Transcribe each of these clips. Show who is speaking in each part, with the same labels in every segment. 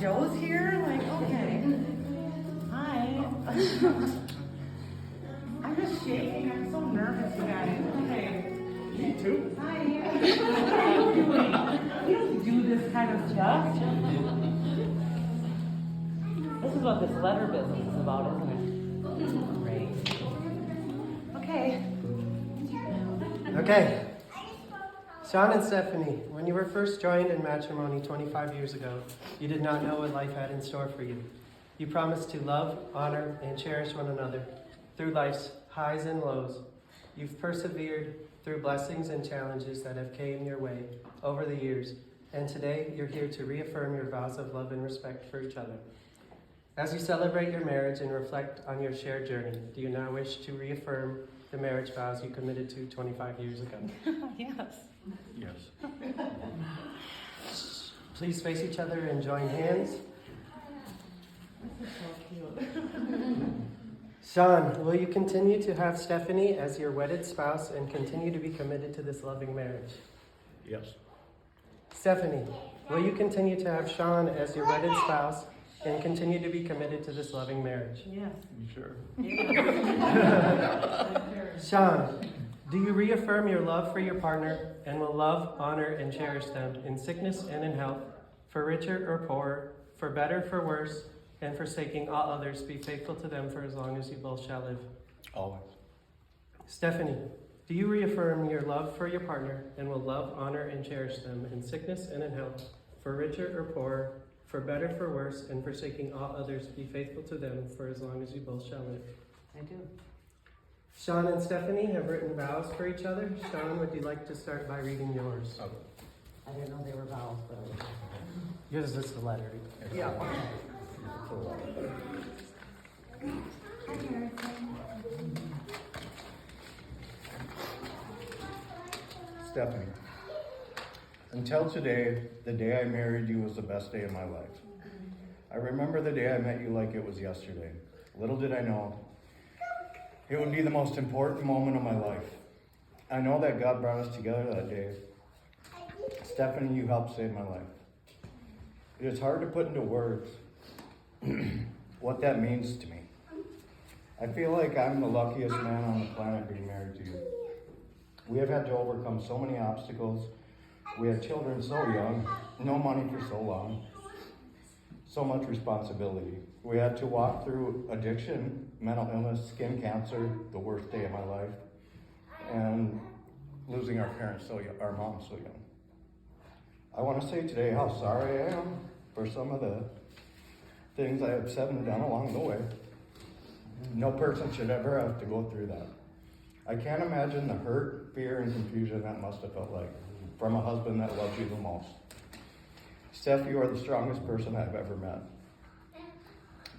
Speaker 1: Joe's here? Like, okay. Hi. I'm just shaking. I'm so nervous, you guys. Okay.
Speaker 2: Me too.
Speaker 1: Hi. What are you doing? We don't do this kind of stuff. This is what this letter business is about, isn't it? Great. Okay.
Speaker 3: Okay. Shawn and Stephanie, when you were first joined in matrimony 25 years ago, you did not know what life had in store for you. You promised to love, honor, and cherish one another through life's highs and lows. You've persevered through blessings and challenges that have came your way over the years, and today you're here to reaffirm your vows of love and respect for each other. As you celebrate your marriage and reflect on your shared journey, do you now wish to reaffirm the marriage vows you committed to 25 years ago?
Speaker 1: Yes.
Speaker 2: Yes.
Speaker 3: Please face each other and join hands.
Speaker 1: This is so cute.
Speaker 3: Shawn, will you continue to have Stephanie as your wedded spouse and continue to be committed to this loving marriage?
Speaker 2: Yes.
Speaker 3: Stephanie, will you continue to have Shawn as your wedded spouse and continue to be committed to this loving marriage?
Speaker 1: Yes.
Speaker 2: You sure?
Speaker 3: Shawn, do you reaffirm your love for your partner and will love, honor, and cherish them in sickness and in health, for richer or poorer, for better, for worse, and forsaking all others, be faithful to them for as long as you both shall live?
Speaker 2: Always.
Speaker 3: Stephanie, do you reaffirm your love for your partner and will love, honor, and cherish them in sickness and in health, for richer or poorer, for better, for worse, and forsaking all others, be faithful to them for as long as you both shall live?
Speaker 1: I do.
Speaker 3: Shawn and Stephanie have written vows for each other. Shawn, would you like to start by reading yours?
Speaker 2: Okay.
Speaker 1: I didn't know they were vowels, but
Speaker 3: Yours is the letter.
Speaker 1: yeah.
Speaker 2: Stephanie, until today, the day I married you was the best day of my life. I remember the day I met you like it was yesterday. Little did I know, it would be the most important moment of my life. I know that God brought us together that day. Stephanie, you helped save my life. It is hard to put into words what that means to me. I feel like I'm the luckiest man on the planet being married to you. We have had to overcome so many obstacles. We had children so young, no money for so long, so much responsibility. We had to walk through addiction, mental illness, skin cancer, the worst day of my life, and losing our parents so young, our mom so young. I want to say today how sorry I am for some of the things I have said and done along the way. No person should ever have to go through that. I can't imagine the hurt, fear, and confusion that must have felt like from a husband that loves you the most. Steph, you are the strongest person I've ever met.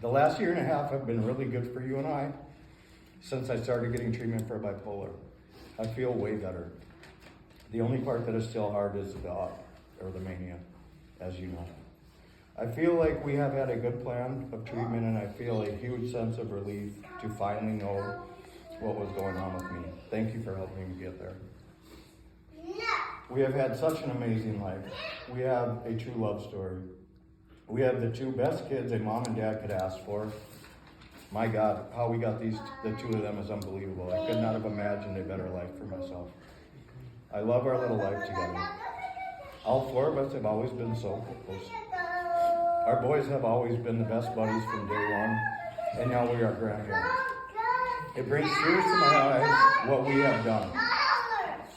Speaker 2: The last year and a half have been really good for you and I since I started getting treatment for bipolar. I feel way better. The only part that is still hard is the mania, as you know. I feel like we have had a good plan of treatment, and I feel a huge sense of relief to finally know what was going on with me. Thank you for helping me get there. We have had such an amazing life. We have a true love story. We have the two best kids a mom and dad could ask for. My God, how we got the two of them is unbelievable. I could not have imagined a better life for myself. I love our little life together. All four of us have always been so close. Our boys have always been the best buddies from day one, and now we are grandparents. It brings tears to my eyes what we have done,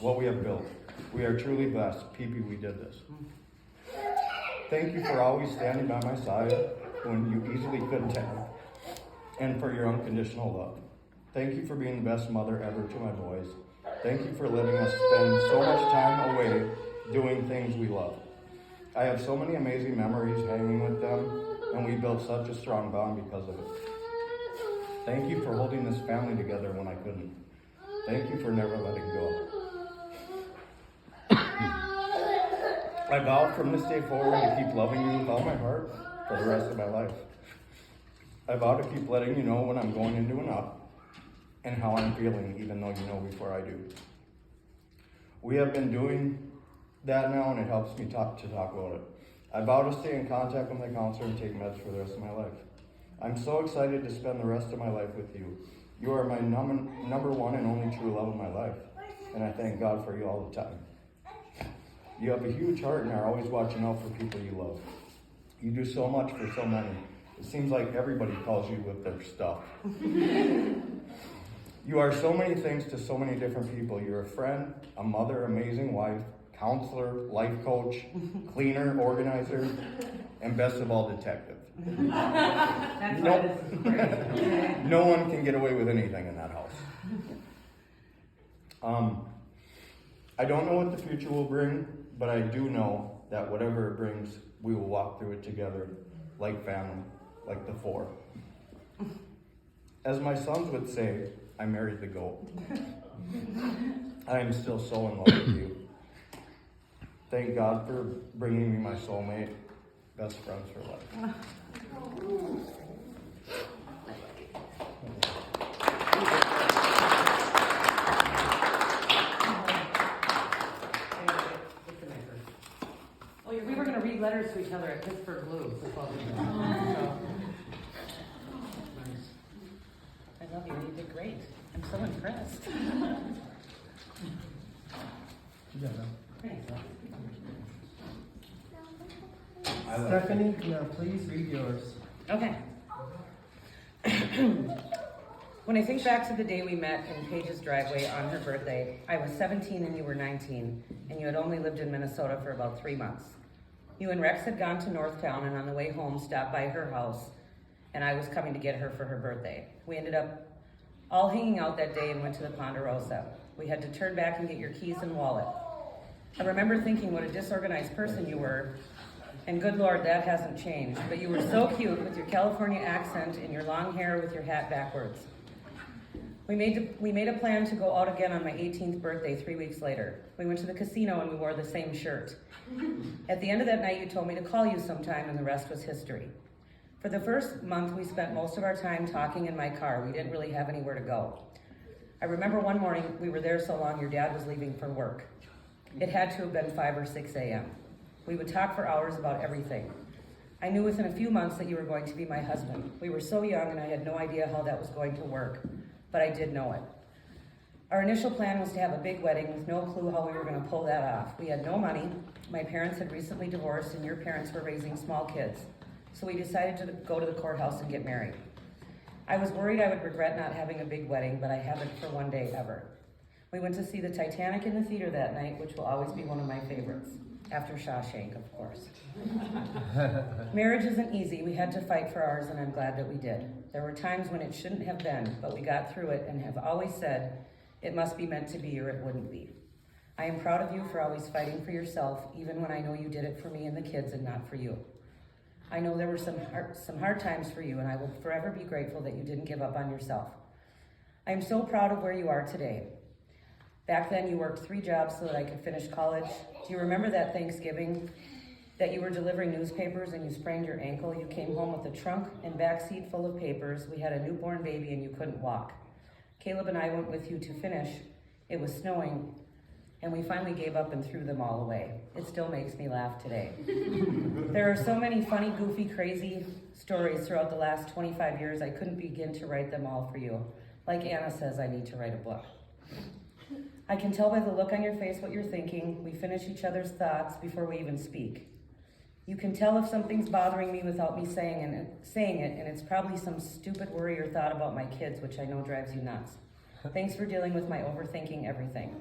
Speaker 2: what we have built. We are truly blessed. Pee-pee, we did this. Thank you for always standing by my side when you easily couldn't have, and for your unconditional love. Thank you for being the best mother ever to my boys. Thank you for letting us spend so much time away doing things we love. I have so many amazing memories hanging with them, and we built such a strong bond because of it. Thank you for holding this family together when I couldn't. Thank you for never letting go. I vow from this day forward to keep loving you with all my heart for the rest of my life. I vow to keep letting you know when I'm going into an up and how I'm feeling, even though you know before I do. We have been doing that now, and it helps me talk about it. I vow to stay in contact with my counselor and take meds for the rest of my life. I'm so excited to spend the rest of my life with you. You are my number one and only true love of my life, and I thank God for you all the time. You have a huge heart and are always watching out for people you love. You do so much for so many. It seems like everybody calls you with their stuff. You are so many things to so many different people. You're a friend, a mother, amazing wife, counselor, life coach, cleaner, organizer, and best of all, detective.
Speaker 1: That's
Speaker 2: Nope.
Speaker 1: why this is great.
Speaker 2: No one can get away with anything in that house. I don't know what the future will bring, but I do know that whatever it brings, we will walk through it together like family, like the four. As my sons would say, I married the goat. I am still so in love with you. Thank God for bringing me my soulmate, best friends for life.
Speaker 1: Oh, we were going to read letters to each other at Pittsburgh Blues. That's all we did. So. I love you. You did great. I'm so impressed. Thanks.
Speaker 3: Stephanie, now please read yours.
Speaker 1: Okay. When I think back to the day we met in Paige's driveway on her birthday, I was 17 and you were 19, and you had only lived in Minnesota for about 3 months. You and Rex had gone to Northtown, and on the way home stopped by her house, and I was coming to get her for her birthday. We ended up all hanging out that day and went to the Ponderosa. We had to turn back and get your keys and wallet. I remember thinking what a disorganized person you were, and good Lord, that hasn't changed, but you were so cute with your California accent and your long hair with your hat backwards. We made a plan to go out again on my 18th birthday 3 weeks later. We went to the casino and we wore the same shirt. At the end of that night, you told me to call you sometime, and the rest was history. For the first month, we spent most of our time talking in my car. We didn't really have anywhere to go. I remember one morning, we were there so long your dad was leaving for work. It had to have been 5 or 6 a.m. We would talk for hours about everything. I knew within a few months that you were going to be my husband. We were so young and I had no idea how that was going to work, but I did know it. Our initial plan was to have a big wedding with no clue how we were going to pull that off. We had no money. My parents had recently divorced and your parents were raising small kids. So we decided to go to the courthouse and get married. I was worried I would regret not having a big wedding, but I haven't for one day ever. We went to see the Titanic in the theater that night, which will always be one of my favorites. After Shawshank, of course. Marriage isn't easy. We had to fight for ours, and I'm glad that we did. There were times when it shouldn't have been, but we got through it and have always said, it must be meant to be or it wouldn't be. I am proud of you for always fighting for yourself, even when I know you did it for me and the kids and not for you. I know there were some hard times for you, and I will forever be grateful that you didn't give up on yourself. I am so proud of where you are today. Back then, you worked 3 jobs so that I could finish college. Do you remember that Thanksgiving that you were delivering newspapers and you sprained your ankle? You came home with a trunk and back seat full of papers. We had a newborn baby and you couldn't walk. Caleb and I went with you to finish. It was snowing, and we finally gave up and threw them all away. It still makes me laugh today. There are so many funny, goofy, crazy stories throughout the last 25 years, I couldn't begin to write them all for you. Like Anna says, I need to write a book. I can tell by the look on your face what you're thinking. We finish each other's thoughts before we even speak. You can tell if something's bothering me without me saying it, and it's probably some stupid worry or thought about my kids, which I know drives you nuts. Thanks for dealing with my overthinking everything.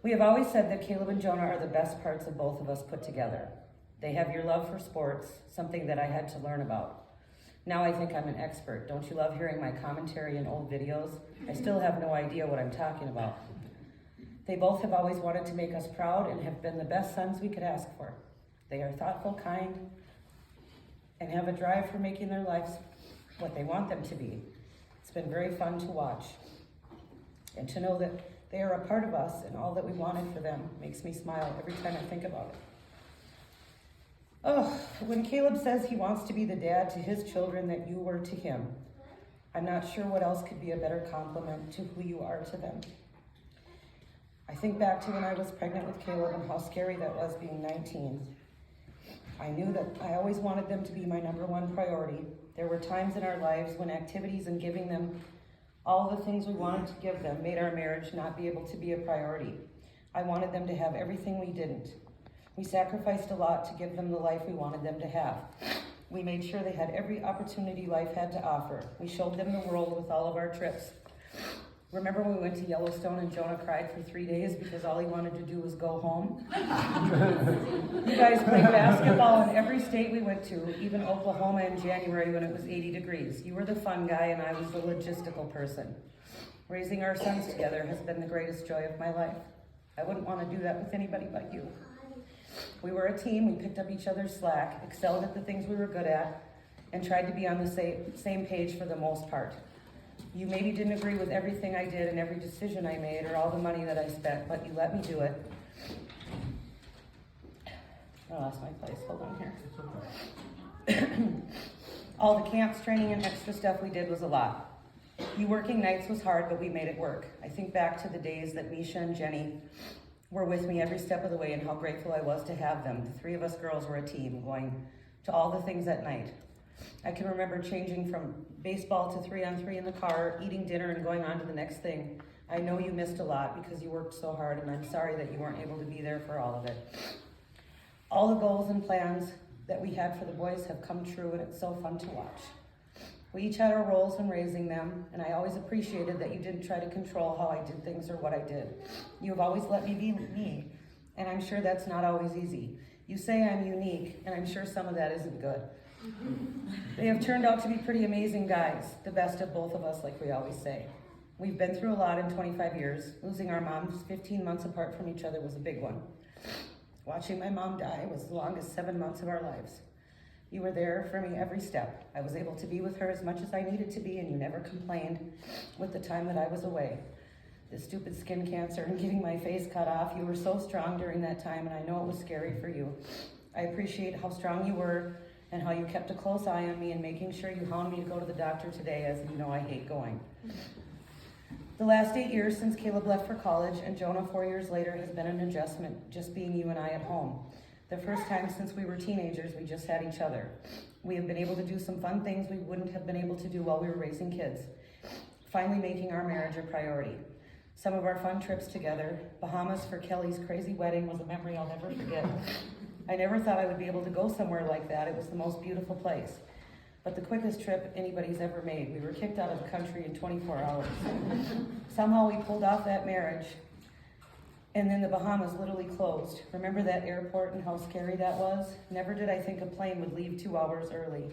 Speaker 1: We have always said that Caleb and Jonah are the best parts of both of us put together. They have your love for sports, something that I had to learn about. Now I think I'm an expert. Don't you love hearing my commentary in old videos? I still have no idea what I'm talking about. They both have always wanted to make us proud and have been the best sons we could ask for. They are thoughtful, kind, and have a drive for making their lives what they want them to be. It's been very fun to watch. And to know that they are a part of us and all that we wanted for them makes me smile every time I think about it. Oh, when Caleb says he wants to be the dad to his children that you were to him, I'm not sure what else could be a better compliment to who you are to them. I think back to when I was pregnant with Caleb and how scary that was being 19. I knew that I always wanted them to be my number one priority. There were times in our lives when activities and giving them all the things we wanted to give them made our marriage not be able to be a priority. I wanted them to have everything we didn't. We sacrificed a lot to give them the life we wanted them to have. We made sure they had every opportunity life had to offer. We showed them the world with all of our trips. Remember when we went to Yellowstone and Jonah cried for 3 days because all he wanted to do was go home? You guys played basketball in every state we went to, even Oklahoma in January when it was 80 degrees. You were the fun guy and I was the logistical person. Raising our sons together has been the greatest joy of my life. I wouldn't want to do that with anybody but you. We were a team, we picked up each other's slack, excelled at the things we were good at, and tried to be on the same page for the most part. You maybe didn't agree with everything I did and every decision I made or all the money that I spent, but you let me do it. I lost my place, hold on here. All the camps, training, and extra stuff we did was a lot. You working nights was hard, but we made it work. I think back to the days that Misha and Jenny were with me every step of the way and how grateful I was to have them. The three of us girls were a team, going to all the things at night. I can remember changing from baseball to 3-on-3 in the car, eating dinner and going on to the next thing. I know you missed a lot because you worked so hard and I'm sorry that you weren't able to be there for all of it. All the goals and plans that we had for the boys have come true and it's so fun to watch. We each had our roles in raising them, and I always appreciated that you didn't try to control how I did things or what I did. You have always let me be me, and I'm sure that's not always easy. You say I'm unique, and I'm sure some of that isn't good. They have turned out to be pretty amazing guys, the best of both of us, like we always say. We've been through a lot in 25 years. Losing our moms 15 months apart from each other was a big one. Watching my mom die was the longest 7 months of our lives. You were there for me every step. I was able to be with her as much as I needed to be, and you never complained with the time that I was away. The stupid skin cancer and getting my face cut off, you were so strong during that time, and I know it was scary for you. I appreciate how strong you were and how you kept a close eye on me and making sure you hound me to go to the doctor today, as you know I hate going. The last 8 years since Caleb left for college and Jonah 4 years later has been an adjustment, just being you and I at home. The first time since we were teenagers, we just had each other. We have been able to do some fun things we wouldn't have been able to do while we were raising kids. Finally making our marriage a priority. Some of our fun trips together, Bahamas for Kelly's crazy wedding was a memory I'll never forget. I never thought I would be able to go somewhere like that. It was the most beautiful place. But the quickest trip anybody's ever made. We were kicked out of the country in 24 hours. Somehow we pulled off that marriage. And then the Bahamas literally closed. Remember that airport and how scary that was? Never did I think a plane would leave 2 hours early.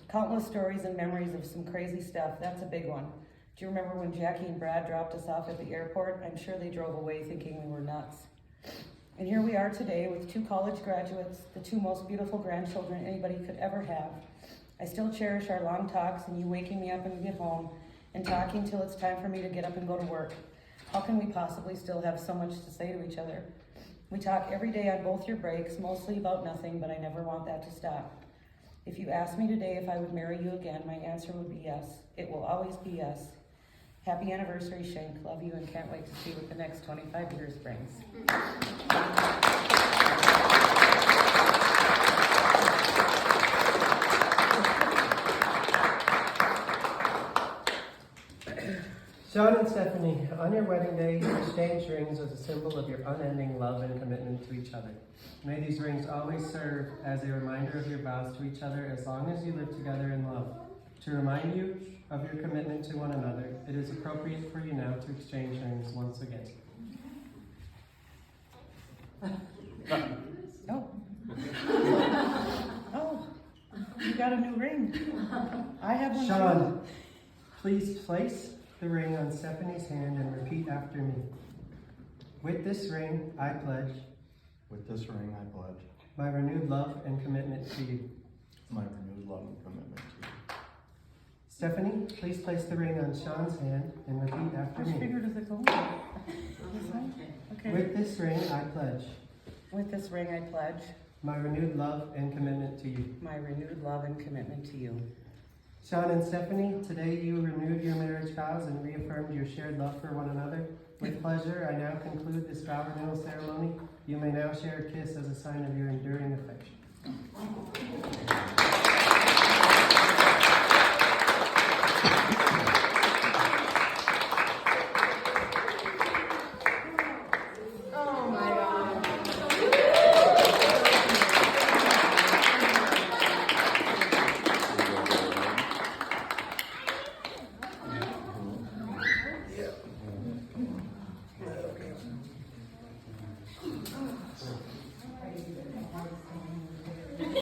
Speaker 1: Countless stories and memories of some crazy stuff. That's a big one. Do you remember when Jackie and Brad dropped us off at the airport? I'm sure they drove away thinking we were nuts. And here we are today with 2 college graduates, the 2 most beautiful grandchildren anybody could ever have. I still cherish our long talks and you waking me up when we get home and talking till it's time for me to get up and go to work. How can we possibly still have so much to say to each other? We talk every day on both your breaks, mostly about nothing, but I never want that to stop. If you asked me today if I would marry you again, my answer would be yes. It will always be yes. Happy anniversary, Shank. Love you and can't wait to see what the next 25 years brings.
Speaker 3: Shawn and Stephanie, on your wedding day, you exchanged rings as a symbol of your unending love and commitment to each other. May these rings always serve as a reminder of your vows to each other as long as you live together in love. To remind you of your commitment to one another, it is appropriate for you now to exchange rings once again.
Speaker 1: Oh. Oh, you got a new ring. I have one
Speaker 3: Shawn, please place the ring on Stephanie's hand and repeat after me. With this ring, I pledge.
Speaker 2: With this ring, I pledge
Speaker 3: My renewed love and commitment to you.
Speaker 2: my renewed love and commitment to you.
Speaker 3: Stephanie, please place the ring on Shawn's hand and repeat after
Speaker 1: Which
Speaker 3: me.
Speaker 1: finger does it go? This one? Okay.
Speaker 3: With this ring, I pledge.
Speaker 1: With this ring, I pledge
Speaker 3: My renewed love and commitment to you.
Speaker 1: my renewed love and commitment to you.
Speaker 3: Shawn and Stephanie, today you renewed your marriage vows and reaffirmed your shared love for one another. With pleasure, I now conclude this vow renewal ceremony. You may now share a kiss as a sign of your enduring affection.